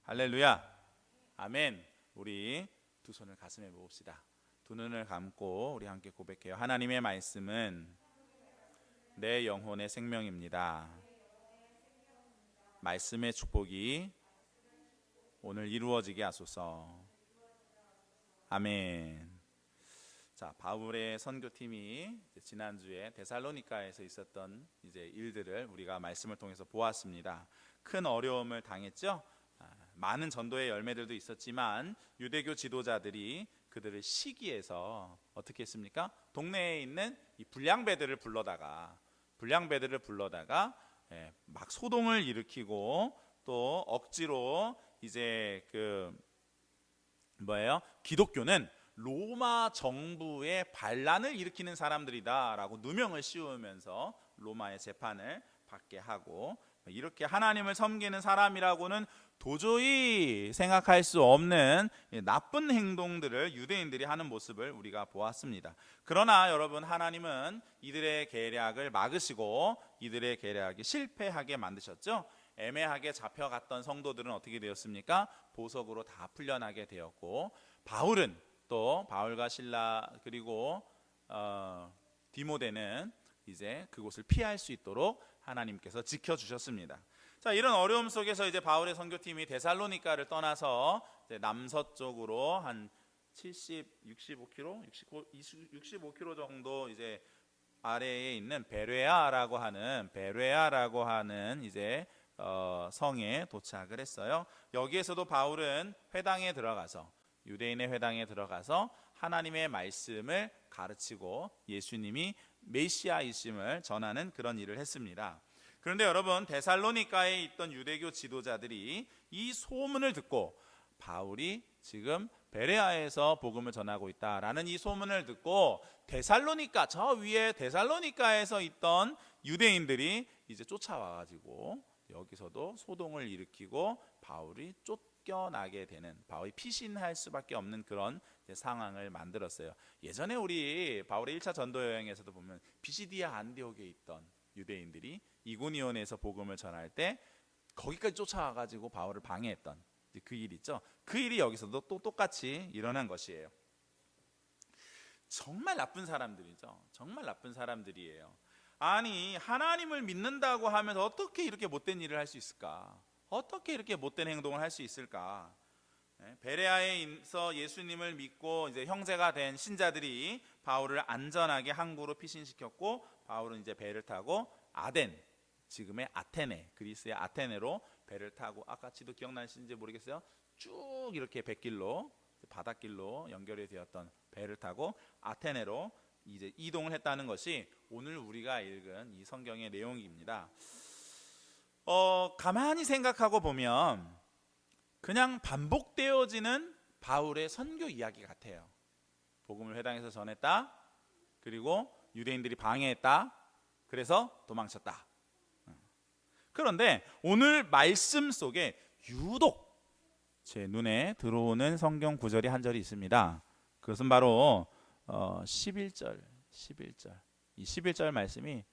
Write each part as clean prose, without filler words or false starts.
할렐루야. 아멘. 우리 두 손을 가슴에 모읍시다. 두 눈을 감고 우리 함께 고백해요. 하나님의 말씀은 내 영혼의 생명입니다. 말씀의 축복이 오늘 이루어지게 하소서. 아멘. 자, 바울의 선교팀이 지난주에 데살로니가에서 있었던 일들을 우리가 말씀을 통해서 보았습니다. 큰 어려움을 당했죠. 많은 전도의 열매들도 있었지만 유대교 지도자들이 그들을 시기해서 어떻게 했습니까? 동네에 있는 이 불량배들을 불러다가 막 소동을 일으키고 또 억지로 기독교는 로마 정부의 반란을 일으키는 사람들이다라고 누명을 씌우면서 로마의 재판을 받게 하고, 이렇게 하나님을 섬기는 사람이라고는 도저히 생각할 수 없는 나쁜 행동들을 유대인들이 하는 모습을 우리가 보았습니다. 그러나 여러분, 하나님은 이들의 계략을 막으시고 이들의 계략이 실패하게 만드셨죠. 애매하게 잡혀갔던 성도들은 어떻게 되었습니까? 보석으로 다 풀려나게 되었고, 바울은 또 바울과 실라 그리고 디모데는 이제 그곳을 피할 수 있도록 하나님께서 지켜주셨습니다. 자, 이런 어려움 속에서 이제 바울의 선교팀이 데살로니가를 떠나서 이제 남서쪽으로 한 65km 정도 이제 아래에 있는 베레아라고 하는 이제 성에 도착을 했어요. 여기에서도 바울은 유대인의 회당에 들어가서 하나님의 말씀을 가르치고 예수님이 메시아이심을 전하는 그런 일을 했습니다. 그런데 여러분, 데살로니가에 있던 유대교 지도자들이 이 소문을 듣고 바울이 지금 베레아에서 복음을 전하고 있다라는 이 소문을 듣고 저 위에 데살로니가에서 있던 유대인들이 이제 쫓아와가지고 여기서도 소동을 일으키고 바울이 쫓겨나게 되는, 바울이 피신할 수밖에 없는 그런 상황을 만들었어요. 예전에 우리 바울의 1차 전도 여행에서도 보면 비시디아 안디옥에 있던 유대인들이 이고니온에서 복음을 전할 때 거기까지 쫓아와가지고 바울을 방해했던 그 일 있죠. 그 일이 여기서도 또 똑같이 일어난 것이에요. 정말 나쁜 사람들이죠. 정말 나쁜 사람들이에요. 아니, 하나님을 믿는다고 하면서 어떻게 이렇게 못된 일을 할 수 있을까? 어떻게 이렇게 못된 행동을 할 수 있을까? 베레아에서 예수님을 믿고 이제 형제가 된 신자들이 바울을 안전하게 항구로 피신시켰고, 바울은 이제 배를 타고 지금의 아테네, 그리스의 아테네로 배를 타고, 아까 지도 기억나시는지 모르겠어요. 쭉 이렇게 바닷길로 연결이 되었던 배를 타고 아테네로 이제 이동을 했다는 것이 오늘 우리가 읽은 이 성경의 내용입니다. 가만히 생각하고 보면 그냥 반복되어지는 바울의 선교 이야기 같아요. 복음을 회당에서 전했다, 그리고 유대인들이 방해했다, 그래서 도망쳤다. 그런데 오늘 말씀 속에 유독 제 눈에 들어오는 성경 구절이 한 절이 있습니다. 그것은 바로 11절. 이 11절 말씀이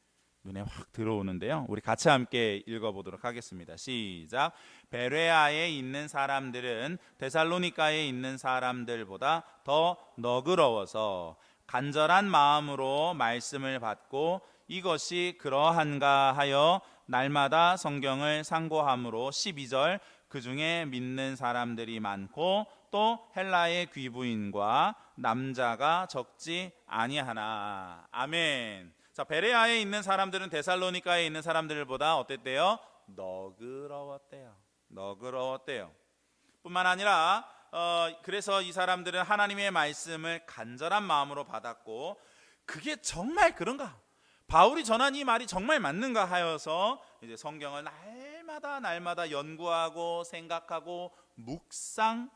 눈에 확 들어오는데요. 우리 같이 함께 읽어보도록 하겠습니다. 시작. 베레아에 있는 사람들은 데살로니가에 있는 사람들보다 더 너그러워서 간절한 마음으로 말씀을 받고 이것이 그러한가 하여 날마다 성경을 상고함으로 12절. 그 중에 믿는 사람들이 많고 또 헬라의 귀부인과 남자가 적지 아니하나. 아멘. 자, 베레아에 있는 사람들은 데살로니가에 있는 사람들보다 어땠대요? 너그러웠대요. 뿐만 아니라 그래서 이 사람들은 하나님의 말씀을 간절한 마음으로 받았고, 그게 정말 그런가? 바울이 전한 이 말이 정말 맞는가 하여서 이제 성경을 날마다 연구하고 생각하고 묵상했다고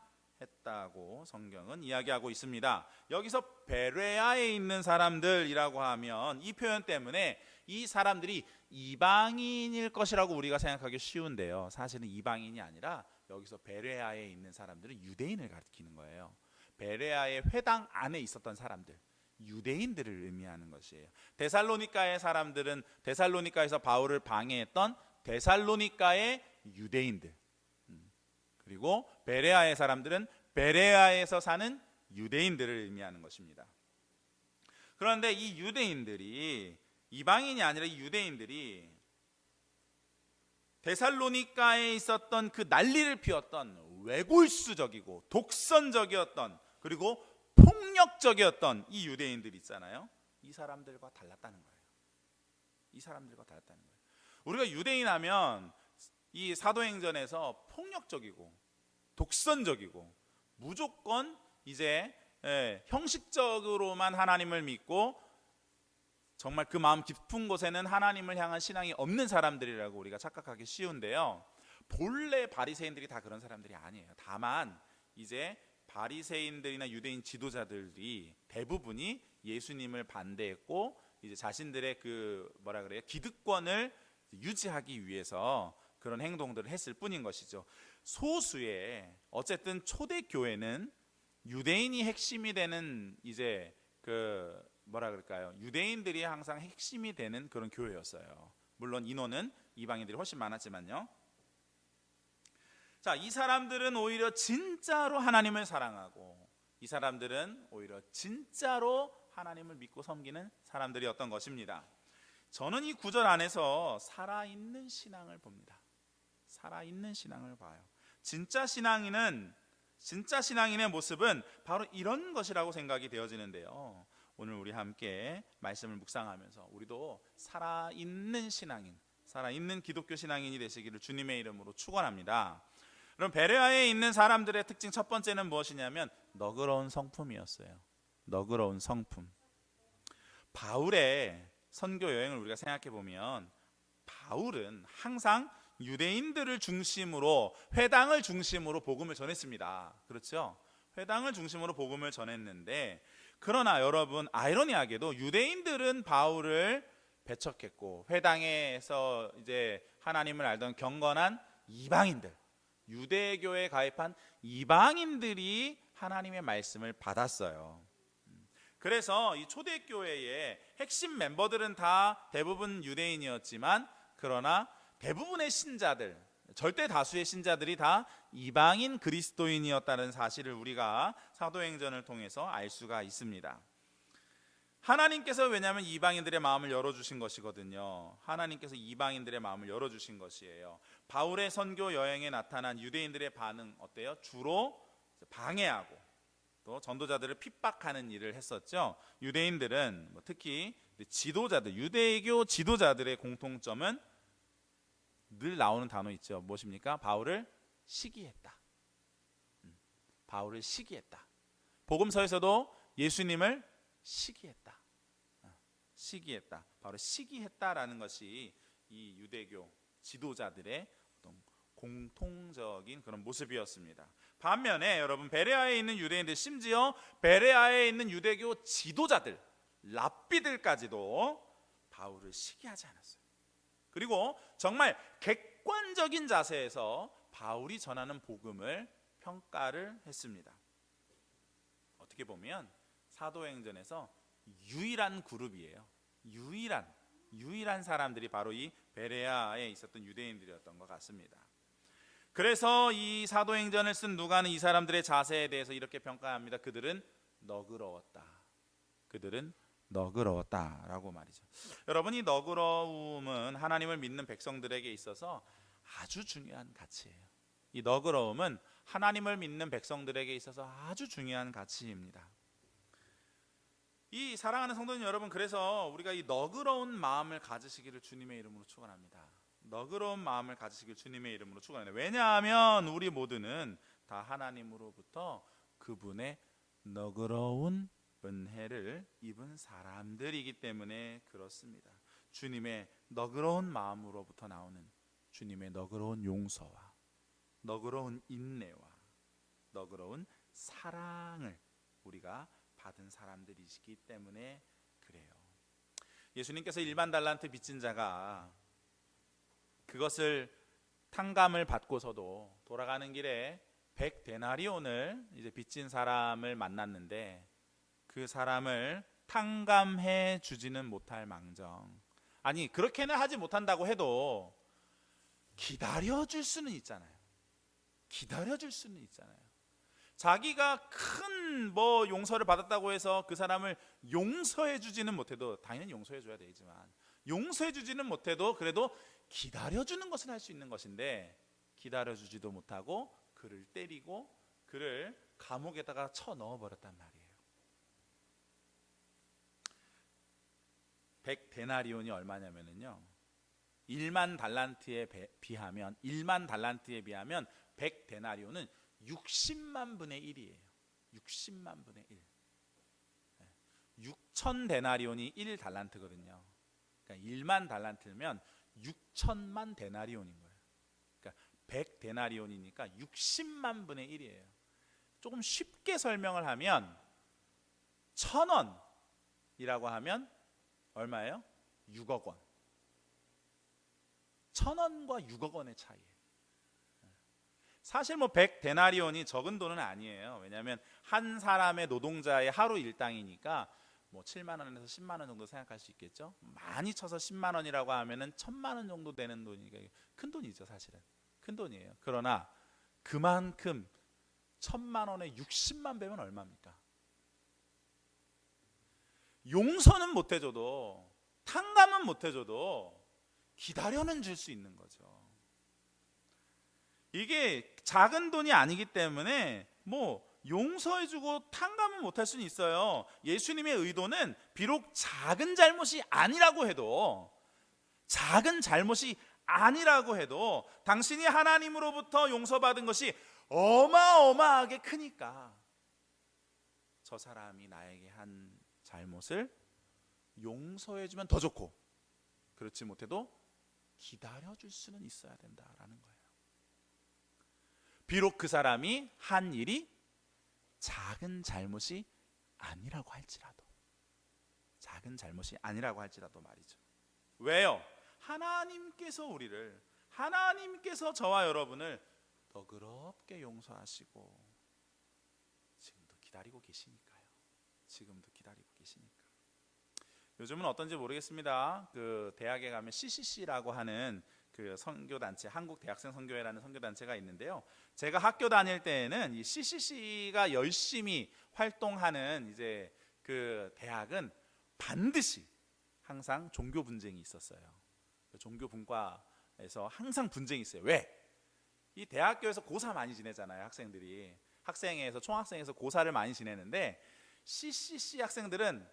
성경은 이야기하고 있습니다. 여기서 베레아에 있는 사람들이라고 하면 이 표현 때문에 이 사람들이 이방인일 것이라고 우리가 생각하기 쉬운데요, 사실은 이방인이 아니라 여기서 베레아에 있는 사람들은 유대인을 가리키는 거예요. 베레아의 회당 안에 있었던 사람들, 유대인들을 의미하는 것이에요. 데살로니가의 사람들은 데살로니가에서 바울을 방해했던 데살로니가의 유대인들. 그리고 베레아의 사람들은 베레아에서 사는 유대인들을 의미하는 것입니다. 그런데 이 유대인들이, 이방인이 아니라 이 유대인들이 데살로니가에 있었던 그 난리를 피웠던 외골수적이고 독선적이었던, 그리고 폭력적이었던 이 유대인들 있잖아요. 이 사람들과 달랐다는 거예요. 이 사람들과 달랐다는 거예요. 우리가 유대인 하면 이 사도행전에서 폭력적이고 독선적이고 무조건 이제 형식적으로만 하나님을 믿고 정말 그 마음 깊은 곳에는 하나님을 향한 신앙이 없는 사람들이라고 우리가 착각하기 쉬운데요, 본래 바리새인들이 다 그런 사람들이 아니에요. 다만 이제 바리새인들이나 유대인 지도자들이 대부분이 예수님을 반대했고 이제 자신들의 그 기득권을 유지하기 위해서 그런 행동들을 했을 뿐인 것이죠. 소수의 어쨌든 초대 교회는 유대인이 핵심이 되는 이제 유대인들이 항상 핵심이 되는 그런 교회였어요. 물론 인원은 이방인들이 훨씬 많았지만요. 자, 이 사람들은 오히려 진짜로 하나님을 사랑하고, 이 사람들은 오히려 진짜로 하나님을 믿고 섬기는 사람들이었던 것입니다. 저는 이 구절 안에서 살아있는 신앙을 봅니다. 살아있는 신앙을 봐요. 진짜 신앙인의 모습은 바로 이런 것이라고 생각이 되어지는데요, 오늘 우리 함께 말씀을 묵상하면서 우리도 살아있는 신앙인, 살아있는 기독교 신앙인이 되시기를 주님의 이름으로 축원합니다. 그럼 베레아에 있는 사람들의 특징 첫 번째는 무엇이냐면 너그러운 성품이었어요. 너그러운 성품. 바울의 선교 여행을 우리가 생각해 보면 바울은 항상 유대인들을 중심으로, 회당을 중심으로 복음을 전했습니다. 그렇죠? 회당을 중심으로 복음을 전했는데, 그러나 여러분, 아이러니하게도 유대인들은 바울을 배척했고 회당에서 이제 하나님을 알던 경건한 이방인들, 유대교에 가입한 이방인들이 하나님의 말씀을 받았어요. 그래서 이 초대교회의 핵심 멤버들은 다 대부분 유대인이었지만, 그러나 대부분의 신자들, 절대 다수의 신자들이 다 이방인 그리스도인이었다는 사실을 우리가 사도행전을 통해서 알 수가 있습니다. 하나님께서, 왜냐하면 이방인들의 마음을 열어주신 것이거든요. 하나님께서 이방인들의 마음을 열어주신 것이에요. 바울의 선교 여행에 나타난 유대인들의 반응 어때요? 주로 방해하고 또 전도자들을 핍박하는 일을 했었죠. 유대인들은 특히 지도자들, 유대교 지도자들의 공통점은 늘 나오는 단어 있죠. 무엇입니까? 바울을 시기했다. 바울을 시기했다. 복음서에서도 예수님을 시기했다. 시기했다. 바로 시기했다라는 것이 이 유대교 지도자들의 어떤 공통적인 그런 모습이었습니다. 반면에 여러분, 베레아에 있는 유대인들, 심지어 베레아에 있는 유대교 지도자들, 랍비들까지도 바울을 시기하지 않았어요. 그리고 정말 객관적인 자세에서 바울이 전하는 복음을 평가를 했습니다. 어떻게 보면 사도행전에서 유일한 그룹이에요. 유일한 사람들이 바로 이 베레아에 있었던 유대인들이었던 것 같습니다. 그래서 이 사도행전을 쓴 누가는 이 사람들의 자세에 대해서 이렇게 평가합니다. 그들은 너그러웠다. 그들은 너그러웠다라고 말이죠. 여러분, 이 너그러움은 하나님을 믿는 백성들에게 있어서 아주 중요한 가치예요. 이 너그러움은 하나님을 믿는 백성들에게 있어서 아주 중요한 가치입니다. 이 사랑하는 성도님 여러분, 그래서 우리가 이 너그러운 마음을 가지시기를 주님의 이름으로 축원합니다. 너그러운 마음을 가지시기를 주님의 이름으로 축원합니다. 왜냐하면 우리 모두는 다 하나님으로부터 그분의 너그러운 은혜를 입은 사람들이기 때문에 그렇습니다. 주님의 너그러운 마음으로부터 나오는 주님의 너그러운 용서와 너그러운 인내와 너그러운 사랑을 우리가 받은 사람들이시기 때문에 그래요. 예수님께서 1만 달란트 빚진 자가 그것을 탕감을 받고서도 돌아가는 길에 100데나리온을 이제 빚진 사람을 만났는데, 그 사람을 탕감해 주지는 못할 망정, 아니 그렇게는 하지 못한다고 해도 기다려 줄 수는 있잖아요. 기다려줄 수는 있잖아요. 자기가 큰 뭐 용서를 받았다고 해서 그 사람을 용서해 주지는 못해도, 당연히 용서해 줘야 되지만 용서해 주지는 못해도 그래도 기다려 주는 것은 할 수 있는 것인데, 기다려 주지도 못하고 그를 때리고 그를 감옥에다가 쳐 넣어 버렸단 말이에요. 100데나리온이 얼마냐면요, 1만 달란트에 비하면 100데나리온은 60만 분의 1이에요. 60만 분의 1. 6,000데나리온이 1달란트거든요. 그러니까 1만 달란트면 6천만 데나리온인 거예요. 그러니까 100데나리온이니까 60만 분의 1이에요. 조금 쉽게 설명을 하면 1,000원이라고 하면 얼마예요? 6억 원. 1,000원과 6억 원의 차이예요. 사실 뭐 100데나리온이 적은 돈은 아니에요. 왜냐하면 한 사람의 노동자의 하루 일당이니까 뭐 7만 원에서 10만 원 정도 생각할 수 있겠죠. 많이 쳐서 10만 원이라고 하면은 1,000만 원 정도 되는 돈이니까 큰 돈이죠. 사실은 큰 돈이에요. 그러나 그만큼 1,000만 원에 60만 배면 얼마입니까? 용서는 못 해줘도, 탕감은 못 해줘도 기다려는 줄 수 있는 거죠. 이게 작은 돈이 아니기 때문에 뭐 용서해주고 탕감은 못할 수는 있어요. 예수님의 의도는 비록 작은 잘못이 아니라고 해도, 당신이 하나님으로부터 용서받은 것이 어마어마하게 크니까 저 사람이 나에게 한 잘못을 용서해주면 더 좋고, 그렇지 못해도 기다려줄 수는 있어야 된다라는 거예요. 비록 그 사람이 한 일이 작은 잘못이 아니라고 할지라도, 말이죠. 왜요? 하나님께서 저와 여러분을 너그럽게 용서하시고 지금도 기다리고 계시니까요. 요즘은 어떤지 모르겠습니다. 그 대학에 가면 CCC라고 하는 그 선교단체, 한국대학생 선교회라는 선교단체가 있는데요. 제가 학교 다닐 때에는 이 CCC가 열심히 활동하는 이제 그 대학은 반드시 항상 종교 분쟁이 있었어요. 종교 분과에서 항상 분쟁이 있어요. 왜? 이 대학교에서 고사 많이 지내잖아요. 학생들이 학생회에서, 총학생회에서 고사를 많이 지내는데 CCC 학생들은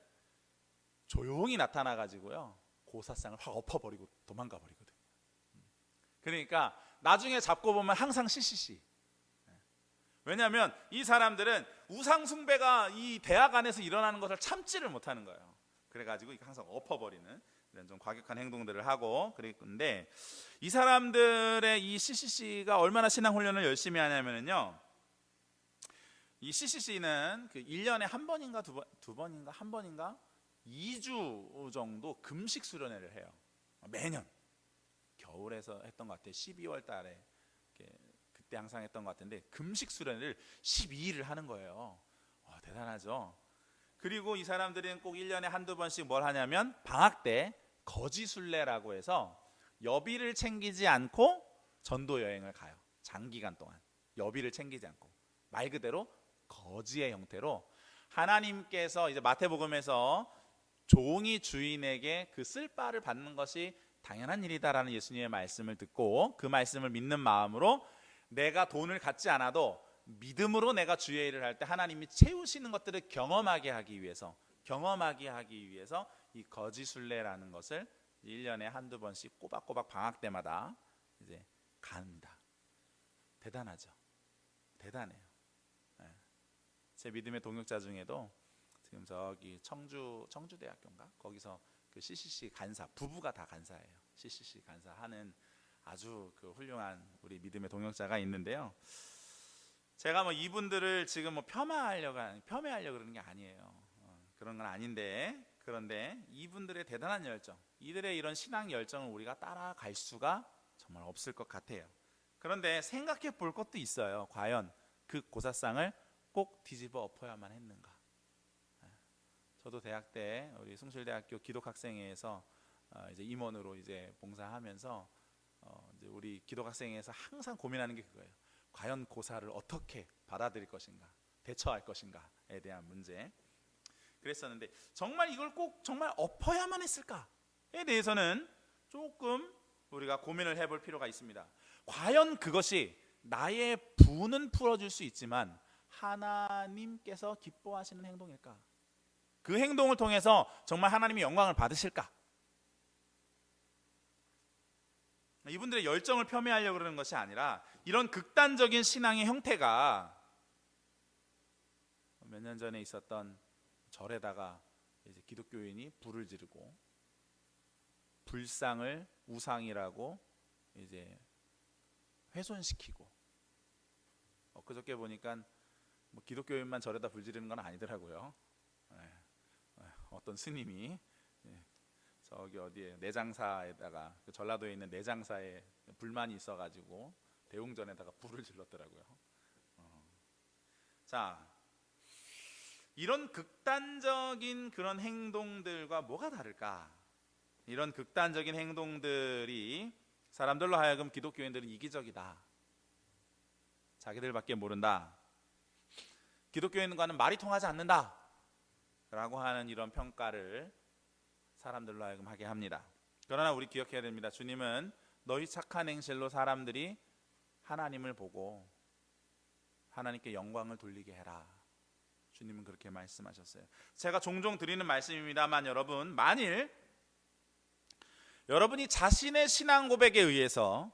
조용히 나타나 가지고요, 고사상을 확 엎어버리고 도망가 버리거든요. 그러니까 나중에 잡고 보면 항상 CCC. 왜냐하면 이 사람들은 우상 숭배가 이 대학 안에서 일어나는 것을 참지를 못하는 거예요. 그래가지고 항상 엎어버리는 이런 좀 과격한 행동들을 하고 그랬는데, 이 사람들의 이 CCC가 얼마나 신앙훈련을 열심히 하냐면요, 이 CCC는 그 1년에 한 번인가 두 번인가 한 번인가 2주 정도 금식 수련회를 해요. 매년 겨울에서 했던 것 같아요. 12월 달에 그때 항상 했던 것 같은데, 금식 수련회를 12일을 하는 거예요. 대단하죠. 그리고 이 사람들은 꼭 1년에 한두 번씩 뭘 하냐면 방학 때 거지순례라고 해서 여비를 챙기지 않고 전도 여행을 가요. 장기간 동안 여비를 챙기지 않고 말 그대로 거지의 형태로, 하나님께서 이제 마태복음에서 종이 주인에게 그 쓸 바를 받는 것이 당연한 일이다라는 예수님의 말씀을 듣고 그 말씀을 믿는 마음으로 내가 돈을 갖지 않아도 믿음으로 내가 주의 일을 할 때 하나님이 채우시는 것들을 경험하게 하기 위해서 이 거지순례라는 것을 1년에 한두 번씩 꼬박꼬박 방학 때마다 이제 갑니다. 대단하죠. 대단해요. 제 믿음의 동역자 중에도 지금 저기 청주대학교인가 거기서 그 CCC 간사 부부가 다 간사예요. CCC 간사하는 아주 그 훌륭한 우리 믿음의 동역자가 있는데요. 제가 뭐 이분들을 지금 뭐 폄하하려고 그러는 게 아니에요. 그런 건 아닌데, 그런데 이분들의 대단한 열정, 이들의 이런 신앙 열정을 우리가 따라갈 수가 정말 없을 것 같아요. 그런데 생각해 볼 것도 있어요. 과연 그 고사상을 꼭 뒤집어 엎어야만 했는가? 저도 대학 때 우리 숭실대학교 기독학생회에서 이제 임원으로 이제 봉사하면서 이제 우리 기독학생회에서 항상 고민하는 게 그거예요. 과연 고사를 어떻게 받아들일 것인가, 대처할 것인가에 대한 문제 그랬었는데, 정말 이걸 꼭 정말 엎어야만 했을까에 대해서는 조금 우리가 고민을 해볼 필요가 있습니다. 과연 그것이 나의 분은 풀어줄 수 있지만 하나님께서 기뻐하시는 행동일까? 그 행동을 통해서 정말 하나님이 영광을 받으실까? 이분들의 열정을 폄훼하려고 그러는 것이 아니라, 이런 극단적인 신앙의 형태가 몇 년 전에 있었던 절에다가 이제 기독교인이 불을 지르고 불상을 우상이라고 이제 훼손시키고, 엊그저께 보니까 뭐 기독교인만 절에다 불 지르는 건 아니더라고요. 어떤 스님이 저기 어디에 내장사에다가, 그 전라도에 있는 내장사에 불만이 있어가지고 대웅전에다가 불을 질렀더라고요. 자, 이런 극단적인 그런 행동들과 뭐가 다를까? 이런 극단적인 행동들이 사람들로 하여금 기독교인들은 이기적이다, 자기들밖에 모른다, 기독교인과는 말이 통하지 않는다 라고 하는 이런 평가를 사람들로 하여금 하게 합니다. 그러나 우리 기억해야 됩니다. 주님은 너희 착한 행실로 사람들이 하나님을 보고 하나님께 영광을 돌리게 해라, 주님은 그렇게 말씀하셨어요. 제가 종종 드리는 말씀입니다만, 여러분, 만일 여러분이 자신의 신앙 고백에 의해서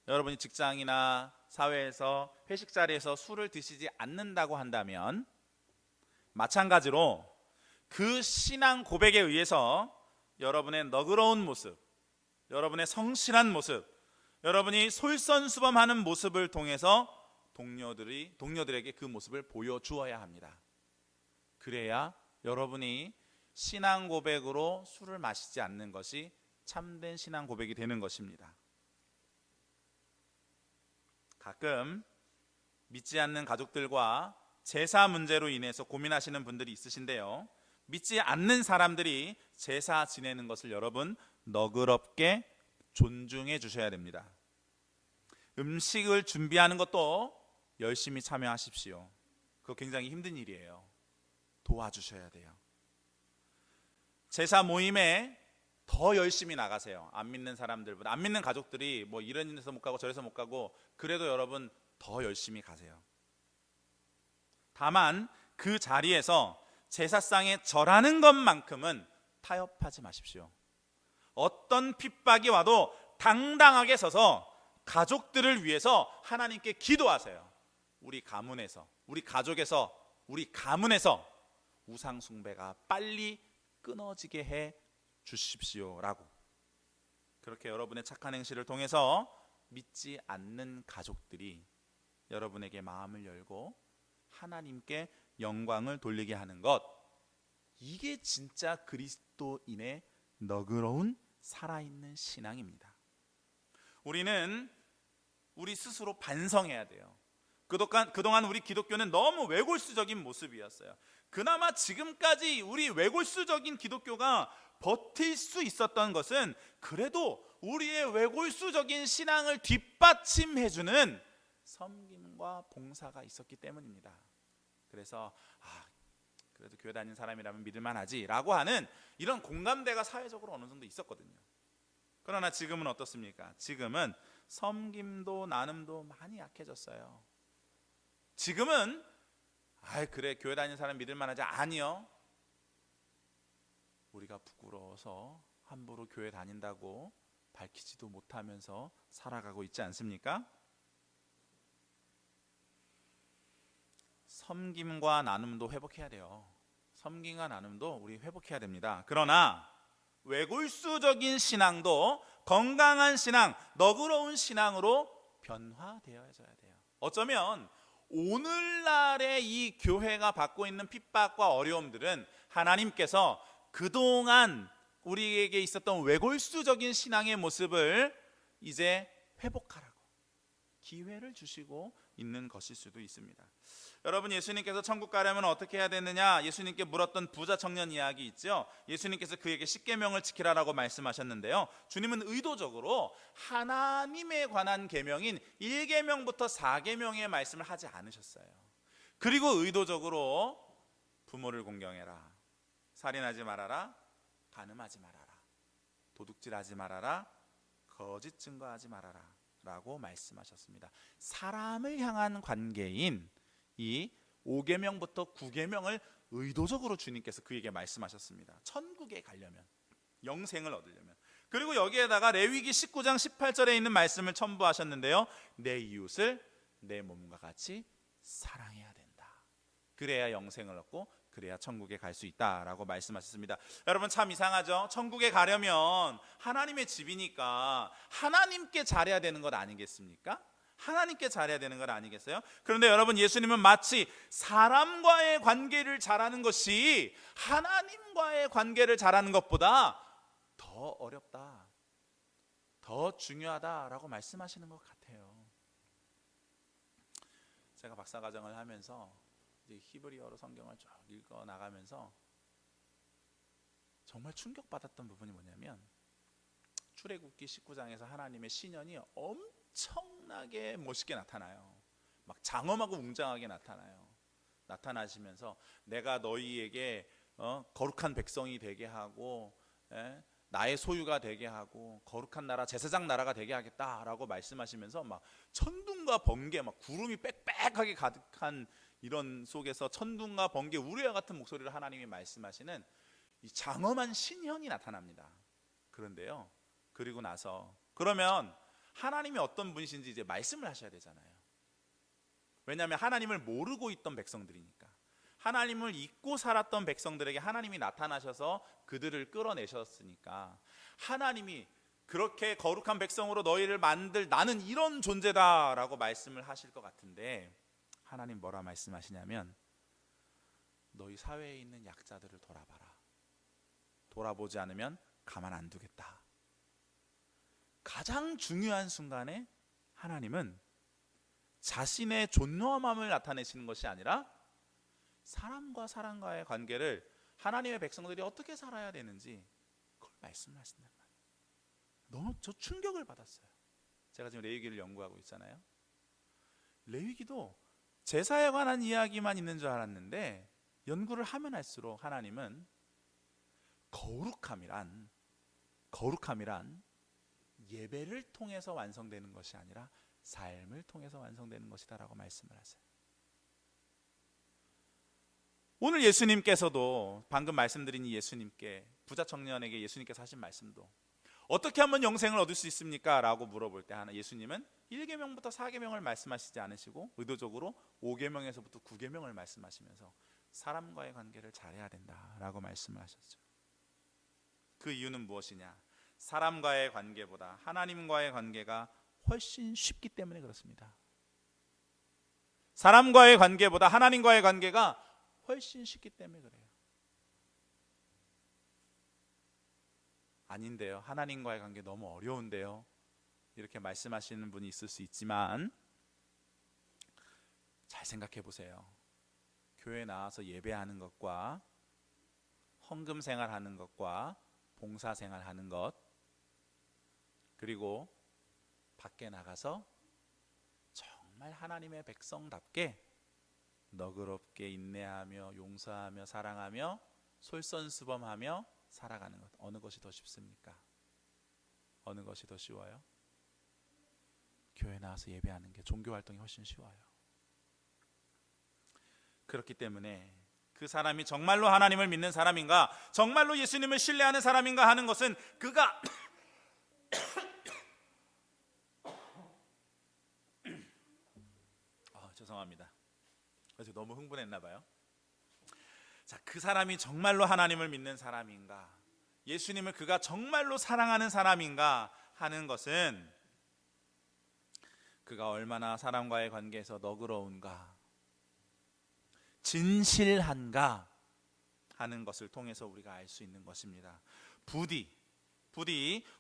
여러분이 직장이나 사회에서 회식 자리에서 술을 드시지 않는다고 한다면, 마찬가지로 그 신앙 고백에 의해서 여러분의 너그러운 모습, 여러분의 성실한 모습, 여러분이 솔선수범하는 모습을 통해서 동료들에게 그 모습을 보여주어야 합니다. 그래야 여러분이 신앙 고백으로 술을 마시지 않는 것이 참된 신앙 고백이 되는 것입니다. 가끔 믿지 않는 가족들과 제사 문제로 인해서 고민하시는 분들이 있으신데요, 믿지 않는 사람들이 제사 지내는 것을 여러분 너그럽게 존중해 주셔야 됩니다. 음식을 준비하는 것도 열심히 참여하십시오. 그거 굉장히 힘든 일이에요. 도와주셔야 돼요. 제사 모임에 더 열심히 나가세요. 안 믿는 사람들보다, 안 믿는 가족들이 뭐 이런 데서 못 가고 저래서 못 가고 그래도 여러분 더 열심히 가세요. 다만 그 자리에서 제사상에 절하는 것만큼은 타협하지 마십시오. 어떤 핍박이 와도 당당하게 서서 가족들을 위해서 하나님께 기도하세요. 우리 가문에서, 우리 가족에서, 우리 가문에서 우상 숭배가 빨리 끊어지게 해 주십시오라고. 그렇게 여러분의 착한 행실을 통해서 믿지 않는 가족들이 여러분에게 마음을 열고 하나님께 영광을 돌리게 하는 것, 이게 진짜 그리스도인의 너그러운 살아있는 신앙입니다. 우리는 우리 스스로 반성해야 돼요. 그동안 우리 기독교는 너무 외골수적인 모습이었어요. 그나마 지금까지 우리 외골수적인 기독교가 버틸 수 있었던 것은 그래도 우리의 외골수적인 신앙을 뒷받침해주는 섬김과 봉사가 있었기 때문입니다. 그래서 그래도 교회 다니는 사람이라면 믿을만하지 라고 하는 이런 공감대가 사회적으로 어느 정도 있었거든요. 그러나 지금은 어떻습니까? 지금은 섬김도 나눔도 많이 약해졌어요. 지금은 그래 교회 다니는 사람 믿을만하지, 아니요, 우리가 부끄러워서 함부로 교회 다닌다고 밝히지도 못하면서 살아가고 있지 않습니까? 섬김과 나눔도 회복해야 돼요. 섬김과 나눔도 우리 회복해야 됩니다. 그러나 외골수적인 신앙도 건강한 신앙, 너그러운 신앙으로 변화되어져야 돼요. 어쩌면 오늘날의 이 교회가 받고 있는 핍박과 어려움들은 하나님께서 그동안 우리에게 있었던 외골수적인 신앙의 모습을 이제 회복하라고 기회를 주시고 있는 것일 수도 있습니다. 여러분, 예수님께서 천국 가려면 어떻게 해야 되느냐? 예수님께 물었던 부자 청년 이야기 있죠. 예수님께서 그에게 십계명을 지키라라고 말씀하셨는데요, 주님은 의도적으로 하나님에 관한 계명인 1계명부터 4계명의 말씀을 하지 않으셨어요. 그리고 의도적으로 부모를 공경해라, 살인하지 말아라, 간음하지 말아라, 도둑질하지 말아라, 거짓 증거하지 말아라 라고 말씀하셨습니다. 사람을 향한 관계인 이 5계명부터 9계명을 의도적으로 주님께서 그에게 말씀하셨습니다. 천국에 가려면, 영생을 얻으려면. 그리고 여기에다가 레위기 19장 18절에 있는 말씀을 첨부하셨는데요, 내 이웃을 내 몸과 같이 사랑해야 된다. 그래야 영생을 얻고 그래야 천국에 갈 수 있다라고 말씀하셨습니다. 여러분, 참 이상하죠? 천국에 가려면 하나님의 집이니까 하나님께 잘해야 되는 것 아니겠습니까? 하나님께 잘해야 되는 것 아니겠어요? 그런데 여러분, 예수님은 마치 사람과의 관계를 잘하는 것이 하나님과의 관계를 잘하는 것보다 더 어렵다, 더 중요하다라고 말씀하시는 것 같아요. 제가 박사과정을 하면서 히브리어로 성경을 쭉 읽어 나가면서 정말 충격받았던 부분이 뭐냐면, 출애굽기 19장에서 하나님의 신현이 엄청나게 멋있게 나타나요. 막 장엄하고 웅장하게 나타나시면서 내가 너희에게 거룩한 백성이 되게 하고, 나의 소유가 되게 하고 거룩한 나라, 제사장 나라가 되게 하겠다라고 말씀하시면서 막 천둥과 번개, 막 구름이 빽빽하게 가득한 이런 속에서 천둥과 번개, 우레와 같은 목소리를 하나님이 말씀하시는 이 장엄한 신현이 나타납니다. 그런데요, 그리고 나서 그러면 하나님이 어떤 분이신지 이제 말씀을 하셔야 되잖아요. 왜냐하면 하나님을 모르고 있던 백성들이니까. 하나님을 잊고 살았던 백성들에게 하나님이 나타나셔서 그들을 끌어내셨으니까, 하나님이 그렇게 거룩한 백성으로 너희를 만들 나는 이런 존재다라고 말씀을 하실 것 같은데, 하나님 뭐라 말씀하시냐면, 너희 사회에 있는 약자들을 돌아봐라. 돌아보지 않으면 가만 안 두겠다. 가장 중요한 순간에 하나님은 자신의 존엄함을 나타내시는 것이 아니라 사람과 사람과의 관계를, 하나님의 백성들이 어떻게 살아야 되는지 그걸 말씀하신단 말이에요. 너무 저 충격을 받았어요. 제가 지금 레위기를 연구하고 있잖아요. 레위기도 제사에 관한 이야기만 있는 줄 알았는데, 연구를 하면 할수록 하나님은 거룩함이란 예배를 통해서 완성되는 것이 아니라 삶을 통해서 완성되는 것이다라고 말씀을 하세요. 오늘 예수님께서도, 방금 말씀드린 이 예수님께, 부자 청년에게 예수님께서 하신 말씀도, 어떻게 하면 영생을 얻을 수 있습니까? 라고 물어볼 때 예수님은 1계명부터 4계명을 말씀하시지 않으시고 의도적으로 5계명에서부터 9계명을 말씀하시면서 사람과의 관계를 잘해야 된다라고 말씀을 하셨죠. 그 이유는 무엇이냐? 사람과의 관계보다 하나님과의 관계가 훨씬 쉽기 때문에 그렇습니다. 사람과의 관계보다 하나님과의 관계가 훨씬 쉽기 때문에 그래요. 아닌데요, 하나님과의 관계 너무 어려운데요, 이렇게 말씀하시는 분이 있을 수 있지만, 잘 생각해 보세요. 교회 나와서 예배하는 것과 헌금 생활하는 것과 봉사 생활하는 것, 그리고 밖에 나가서 정말 하나님의 백성답게 너그럽게 인내하며 용서하며 사랑하며 솔선수범하며 살아가는 것, 어느 것이 더 쉽습니까? 어느 것이 더 쉬워요? 교회 나와서 예배하는 게, 종교활동이 훨씬 쉬워요. 그렇기 때문에 그 사람이 정말로 하나님을 믿는 사람인가, 정말로 예수님을 신뢰하는 사람인가 하는 것은 그가 죄송합니다. 그래서 너무 흥분했나 봐요. 자, 그 사람이 정말로 하나님을 믿는 사람인가, 예수님을 그가 정말로 사랑하는 사람인가 하는 것은 그가 얼마나 사람과의 관계에서 너그러운가, 진실한가 하는 것을 통해서 우리가 알 수 있는 것입니다. 부디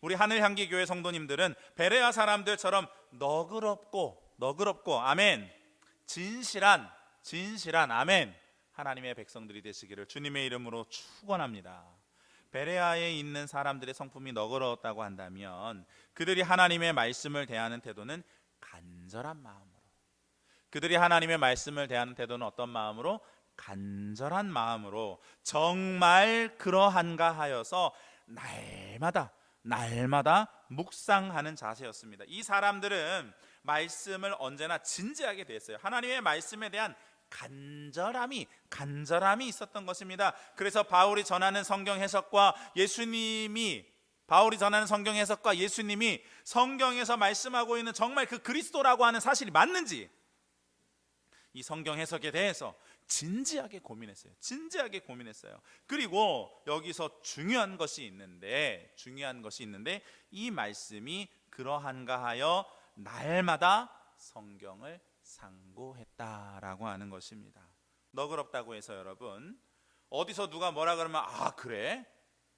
우리 하늘향기교회 성도님들은 베레아 사람들처럼 너그럽고 아멘, 진실한 아멘 하나님의 백성들이 되시기를 주님의 이름으로 축원합니다. 베레아에 있는 사람들의 성품이 너그러웠다고 한다면 그들이 하나님의 말씀을 대하는 태도는 간절한 마음으로, 그들이 하나님의 말씀을 대하는 태도는 어떤 마음으로? 간절한 마음으로 정말 그러한가 하여서 날마다 묵상하는 자세였습니다. 이 사람들은 말씀을 언제나 진지하게 대했어요. 하나님의 말씀에 대한 간절함이 있었던 것입니다. 그래서 바울이 전하는 성경 해석과 예수님이 성경에서 말씀하고 있는 정말 그 그리스도라고 하는 사실이 맞는지 이 성경 해석에 대해서 진지하게 고민했어요. 그리고 여기서 중요한 것이 있는데 이 말씀이 그러한가 하여 날마다 성경을 상고했다라고 하는 것입니다. 너그럽다고 해서 여러분 어디서 누가 뭐라 그러면 아 그래?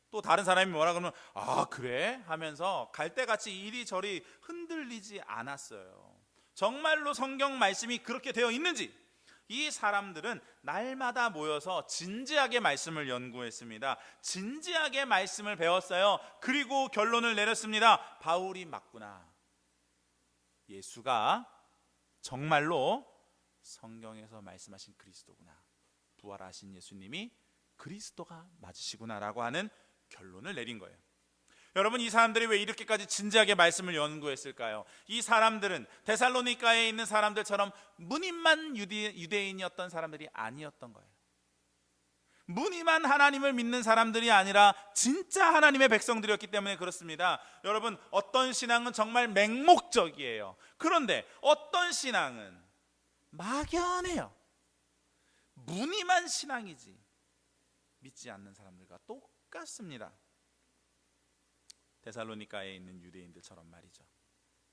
또 다른 사람이 뭐라 그러면 아 그래? 하면서 갈대같이 이리저리 흔들리지 않았어요. 정말로 성경 말씀이 그렇게 되어 있는지 이 사람들은 날마다 모여서 진지하게 말씀을 연구했습니다. 진지하게 말씀을 배웠어요. 그리고 결론을 내렸습니다. 바울이 맞구나. 예수가 정말로 성경에서 말씀하신 그리스도구나. 부활하신 예수님이 그리스도가 맞으시구나라고 하는 결론을 내린 거예요. 여러분 이 사람들이 왜 이렇게까지 진지하게 말씀을 연구했을까요? 이 사람들은 데살로니가에 있는 사람들처럼 무늬만 유대인이었던 사람들이 아니었던 거예요. 무늬만 하나님을 믿는 사람들이 아니라 진짜 하나님의 백성들이었기 때문에 그렇습니다. 여러분 어떤 신앙은 정말 맹목적이에요. 그런데 어떤 신앙은 막연해요. 무늬만 신앙이지 믿지 않는 사람들과 똑같습니다. 데살로니가에 있는 유대인들처럼 말이죠.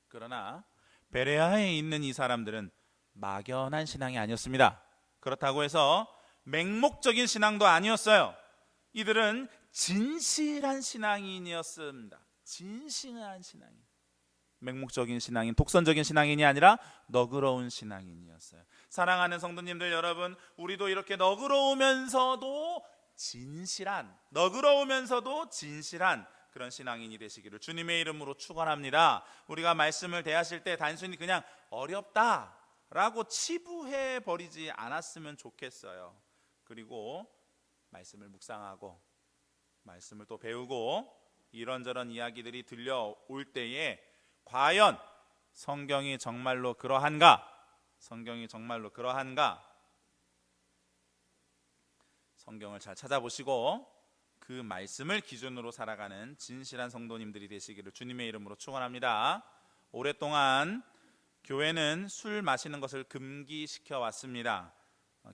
그러나 베레아에 있는 이 사람들은 막연한 신앙이 아니었습니다. 그렇다고 해서 맹목적인 신앙도 아니었어요. 이들은 진실한 신앙인이었습니다. 진실한 신앙인. 맹목적인 신앙인, 독선적인 신앙인이 아니라 너그러운 신앙인이었어요. 사랑하는 성도님들 여러분, 우리도 이렇게 너그러우면서도 진실한 그런 신앙인이 되시기를 주님의 이름으로 축원합니다. 우리가 말씀을 대하실 때 단순히 그냥 어렵다라고 치부해 버리지 않았으면 좋겠어요. 그리고 말씀을 묵상하고 말씀을 또 배우고 이런저런 이야기들이 들려올 때에 과연 성경이 정말로 그러한가? 성경을 잘 찾아보시고 그 말씀을 기준으로 살아가는 진실한 성도님들이 되시기를 주님의 이름으로 축원합니다. 오랫동안 교회는 술 마시는 것을 금기시켜 왔습니다.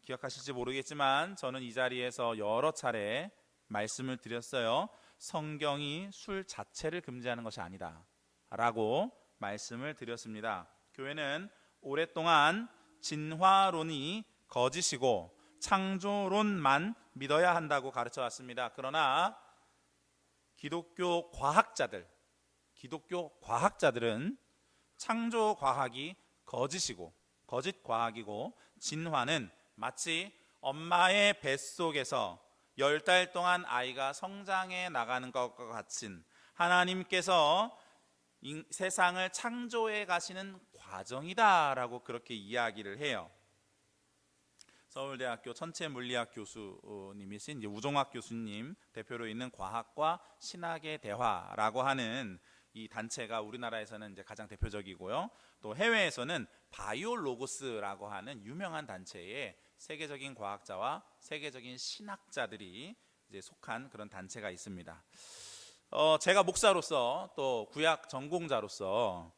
기억하실지 모르겠지만 저는 이 자리에서 여러 차례 말씀을 드렸어요. 성경이 술 자체를 금지하는 것이 아니다 라고 말씀을 드렸습니다. 교회는 오랫동안 진화론이 거짓이고 창조론만 믿어야 한다고 가르쳐 왔습니다. 그러나 기독교 과학자들은 창조 과학이 거짓 과학이고 진화는 마치 엄마의 뱃속에서 10달 동안 아이가 성장해 나가는 것과 같은 하나님께서 세상을 창조해 가시는 과정이다라고 그렇게 이야기를 해요. 서울대학교 천체물리학 교수님이신 우종학 교수님 대표로 있는 과학과 신학의 대화라고 하는 이 단체가 우리나라에서는 이제 가장 대표적이고요. 또 해외에서는 바이올로고스라고 하는 유명한 단체에 세계적인 과학자와 세계적인 신학자들이 이제 속한 그런 단체가 있습니다. 제가 목사로서 또 구약 전공자로서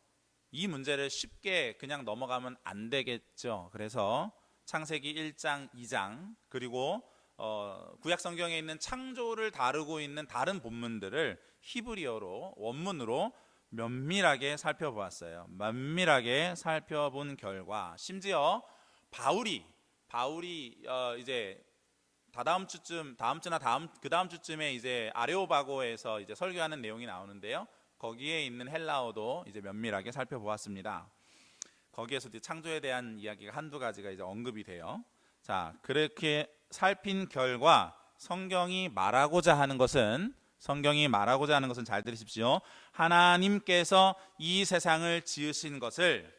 이 문제를 쉽게 그냥 넘어가면 안 되겠죠. 그래서 창세기 1장, 2장 그리고 구약 성경에 있는 창조를 다루고 있는 다른 본문들을 히브리어로 원문으로 면밀하게 살펴보았어요. 면밀하게 살펴본 결과 심지어 바울이 이제 다다음 주쯤에 이제 아레오바고에서 이제 설교하는 내용이 나오는데요. 거기에 있는 헬라어도 이제 면밀하게 살펴보았습니다. 거기에서도 창조에 대한 이야기가 한두 가지가 이제 언급이 돼요. 자, 그렇게 살핀 결과 성경이 말하고자 하는 것은 잘 들으십시오. 하나님께서 이 세상을 지으신 것을,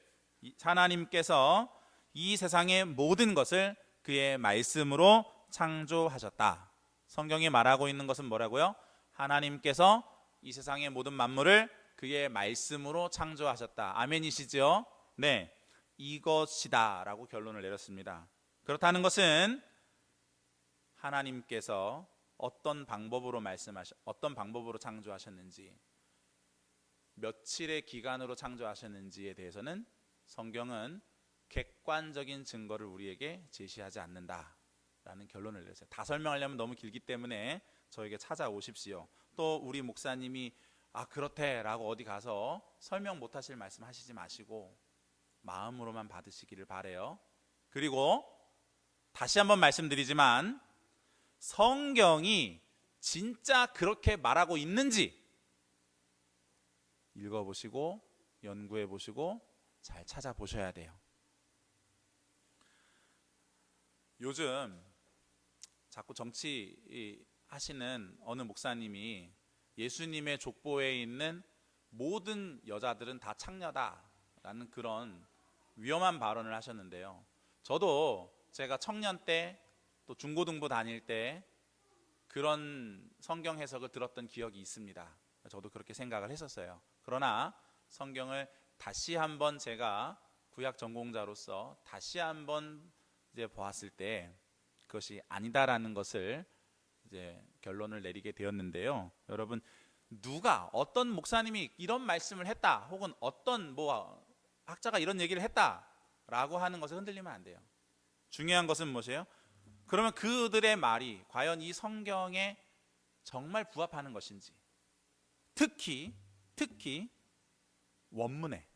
하나님께서 이 세상의 모든 것을 그의 말씀으로 창조하셨다. 성경이 말하고 있는 것은 뭐라고요? 하나님께서 이 세상의 모든 만물을 그의 말씀으로 창조하셨다. 아멘이시죠? 네, 이것이다 라고 결론을 내렸습니다. 그렇다는 것은 하나님께서 어떤 방법으로 창조하셨는지, 며칠의 기간으로 창조하셨는지에 대해서는 성경은 객관적인 증거를 우리에게 제시하지 않는다라는 결론을 내렸어요. 다 설명하려면 너무 길기 때문에 저에게 찾아오십시오. 또 우리 목사님이 그렇대 라고 어디 가서 설명 못하실 말씀 하시지 마시고 마음으로만 받으시기를 바라요. 그리고 다시 한번 말씀드리지만 성경이 진짜 그렇게 말하고 있는지 읽어보시고 연구해보시고 잘 찾아보셔야 돼요. 요즘 자꾸 정치 하시는 어느 목사님이 예수님의 족보에 있는 모든 여자들은 다 창녀다라는 그런 위험한 발언을 하셨는데요. 저도 제가 청년 때 또 중고등부 다닐 때 그런 성경 해석을 들었던 기억이 있습니다. 저도 그렇게 생각을 했었어요. 그러나 성경을 다시 한번 제가 구약 전공자로서 다시 한번 이제 보았을 때 그것이 아니다라는 것을 이제 결론을 내리게 되었는데요. 여러분, 누가 어떤 목사님이 이런 말씀을 했다, 혹은 어떤 학자가 이런 얘기를 했다라고 하는 것에 흔들리면 안 돼요. 중요한 것은 무엇이에요? 그러면 그들의 말이 과연 이 성경에 정말 부합하는 것인지, 특히 원문에,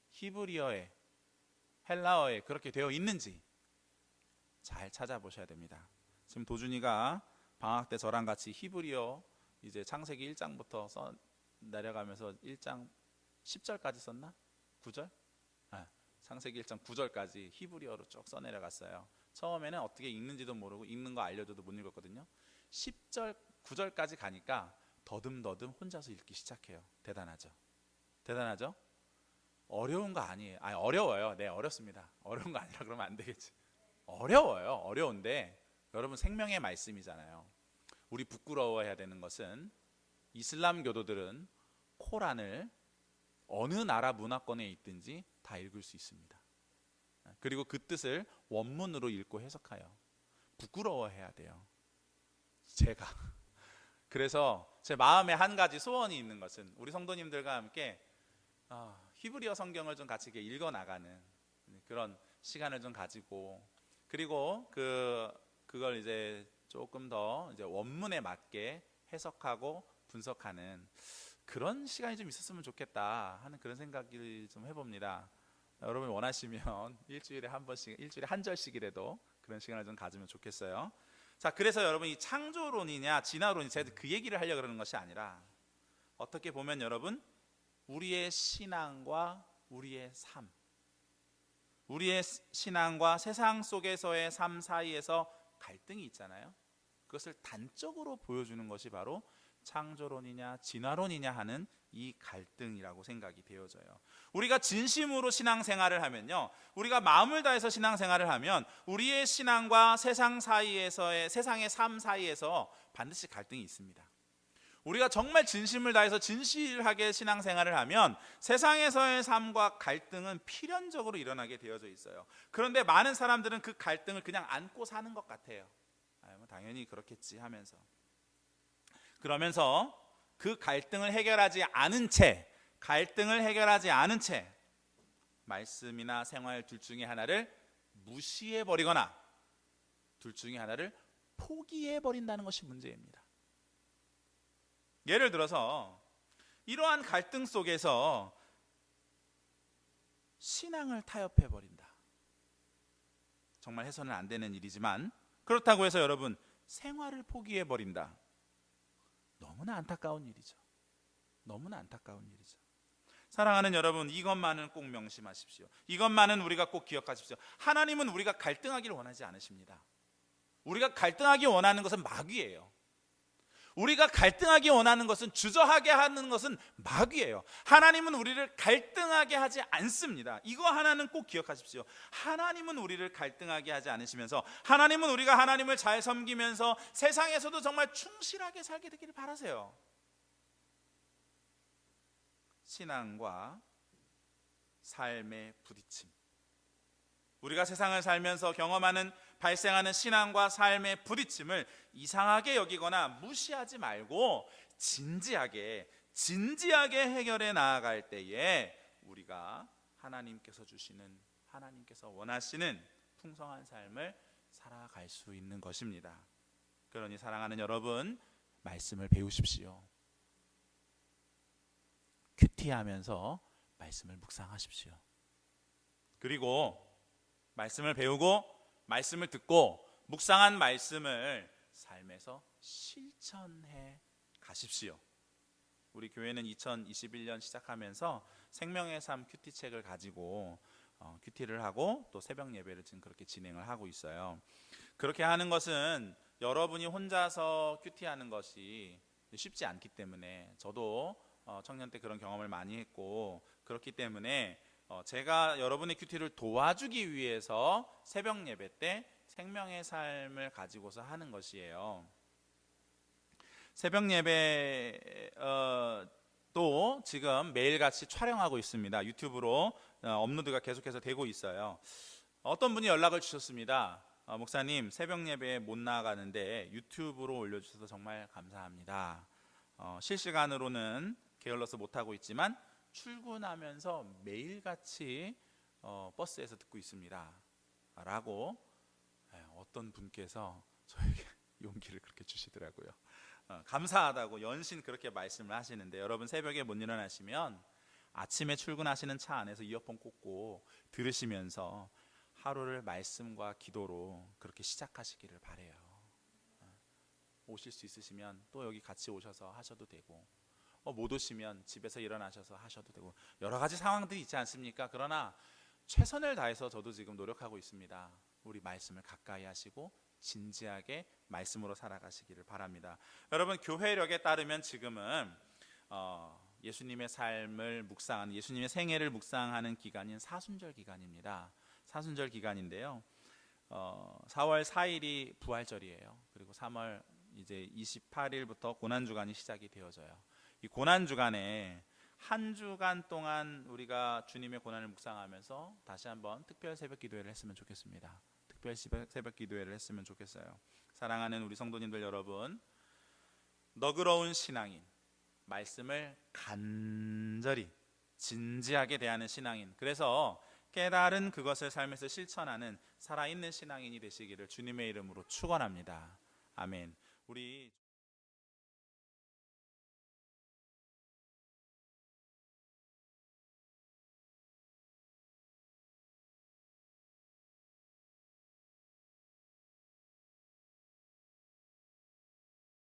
히브리어에, 헬라어에 그렇게 되어 있는지 잘 찾아보셔야 됩니다. 지금 도준이가 방학 때 저랑 같이 히브리어 이제 창세기 1장부터 내려가면서 1장 10절까지 썼나? 9절? 창세기 1장 9절까지 히브리어로 쭉 써내려갔어요. 처음에는 어떻게 읽는지도 모르고 읽는 거 알려줘도 못 읽었거든요. 10절, 9절까지 가니까 더듬더듬 혼자서 읽기 시작해요. 대단하죠? 어려운 거 아니에요. 어려워요. 네, 어렵습니다. 어려운 거 아니라 그러면 안 되겠지. 어려워요. 어려운데 여러분, 생명의 말씀이잖아요. 우리 부끄러워해야 되는 것은 이슬람 교도들은 코란을 어느 나라 문화권에 있든지 다 읽을 수 있습니다. 그리고 그 뜻을 원문으로 읽고 해석해요. 부끄러워해야 돼요. 제가 그래서 제 마음에 한 가지 소원이 있는 것은 우리 성도님들과 함께 히브리어 성경을 좀 같이 읽어 나가는 그런 시간을 좀 가지고, 그리고 그걸 이제 조금 더 이제 원문에 맞게 해석하고 분석하는 그런 시간이 좀 있었으면 좋겠다 하는 그런 생각을 좀 해봅니다. 여러분이 원하시면 일주일에 한 번씩, 일주일에 한 절씩이라도 그런 시간을 좀 가지면 좋겠어요. 자, 그래서 여러분, 이 창조론이냐 진화론이, 제가 그 얘기를 하려고 그러는 것이 아니라 어떻게 보면 여러분, 우리의 신앙과 우리의 삶, 우리의 신앙과 세상 속에서의 삶 사이에서 갈등이 있잖아요. 그것을 단적으로 보여주는 것이 바로 창조론이냐 진화론이냐 하는 이 갈등이라고 생각이 되어져요. 우리가 진심으로 신앙생활을 하면요, 우리가 마음을 다해서 신앙생활을 하면 우리의 신앙과 세상의 삶 사이에서 반드시 갈등이 있습니다. 우리가 정말 진심을 다해서 진실하게 신앙생활을 하면 세상에서의 삶과 갈등은 필연적으로 일어나게 되어져 있어요. 그런데 많은 사람들은 그 갈등을 그냥 안고 사는 것 같아요. 당연히 그렇겠지 하면서, 그러면서 그 갈등을 해결하지 않은 채 말씀이나 생활 둘 중에 하나를 무시해버리거나 둘 중에 하나를 포기해버린다는 것이 문제입니다. 예를 들어서 이러한 갈등 속에서 신앙을 타협해버린다. 정말 해서는 안 되는 일이지만 그렇다고 해서 여러분, 생활을 포기해버린다. 너무나 안타까운 일이죠. 사랑하는 여러분, 이것만은 꼭 명심하십시오. 이것만은 우리가 꼭 기억하십시오. 하나님은 우리가 갈등하기를 원하지 않으십니다. 우리가 갈등하기 원하는 것은 마귀예요. 우리가 갈등하기 원하는 것은, 주저하게 하는 것은 마귀예요. 하나님은 우리를 갈등하게 하지 않습니다. 이거 하나는 꼭 기억하십시오. 하나님은 우리를 갈등하게 하지 않으시면서, 하나님은 우리가 하나님을 잘 섬기면서 세상에서도 정말 충실하게 살게 되기를 바라세요. 신앙과 삶의 부딪힘, 우리가 세상을 살면서 경험하는, 발생하는 신앙과 삶의 부딪힘을 이상하게 여기거나 무시하지 말고 진지하게 해결해 나아갈 때에 우리가 하나님께서 주시는, 하나님께서 원하시는 풍성한 삶을 살아갈 수 있는 것입니다. 그러니 사랑하는 여러분, 말씀을 배우십시오. 큐티하면서 말씀을 묵상하십시오. 그리고 말씀을 배우고 말씀을 듣고 묵상한 말씀을 삶에서 실천해 가십시오. 우리 교회는 2021년 시작하면서 생명의 삶 큐티 책을 가지고 큐티를 하고 또 새벽 예배를 지금 그렇게 진행을 하고 있어요. 그렇게 하는 것은 여러분이 혼자서 큐티하는 것이 쉽지 않기 때문에, 저도 청년 때 그런 경험을 많이 했고, 그렇기 때문에 제가 여러분의 큐티를 도와주기 위해서 새벽 예배 때 생명의 삶을 가지고서 하는 것이에요. 새벽 예배 또 지금 매일같이 촬영하고 있습니다. 유튜브로 업로드가 계속해서 되고 있어요. 어떤 분이 연락을 주셨습니다. 목사님, 새벽 예배에 못 나가는데 유튜브로 올려주셔서 정말 감사합니다. 실시간으로는 게을러서 못하고 있지만 출근하면서 매일같이 버스에서 듣고 있습니다 라고 어떤 분께서 저에게 용기를 그렇게 주시더라고요. 감사하다고 연신 그렇게 말씀을 하시는데, 여러분 새벽에 못 일어나시면 아침에 출근하시는 차 안에서 이어폰 꽂고 들으시면서 하루를 말씀과 기도로 그렇게 시작하시기를 바라요. 오실 수 있으시면 또 여기 같이 오셔서 하셔도 되고, 못 오시면 집에서 일어나셔서 하셔도 되고, 여러 가지 상황들이 있지 않습니까? 그러나 최선을 다해서 저도 지금 노력하고 있습니다. 우리 말씀을 가까이 하시고 진지하게 말씀으로 살아가시기를 바랍니다. 여러분, 교회력에 따르면 지금은 예수님의 삶을 묵상하는, 예수님의 생애를 묵상하는 기간인 사순절 기간입니다. 사순절 기간인데요, 4월 4일이 부활절이에요. 그리고 3월 이제 28일부터 고난주간이 시작이 되어져요. 이 고난주간에 한 주간 동안 우리가 주님의 고난을 묵상하면서 다시 한번 특별 새벽 기도회를 했으면 좋겠습니다. 특별 새벽 기도회를 했으면 좋겠어요. 사랑하는 우리 성도님들 여러분, 너그러운 신앙인, 말씀을 간절히 진지하게 대하는 신앙인, 그래서 깨달은 그것을 삶에서 실천하는 살아있는 신앙인이 되시기를 주님의 이름으로 축원합니다. 아멘. 우리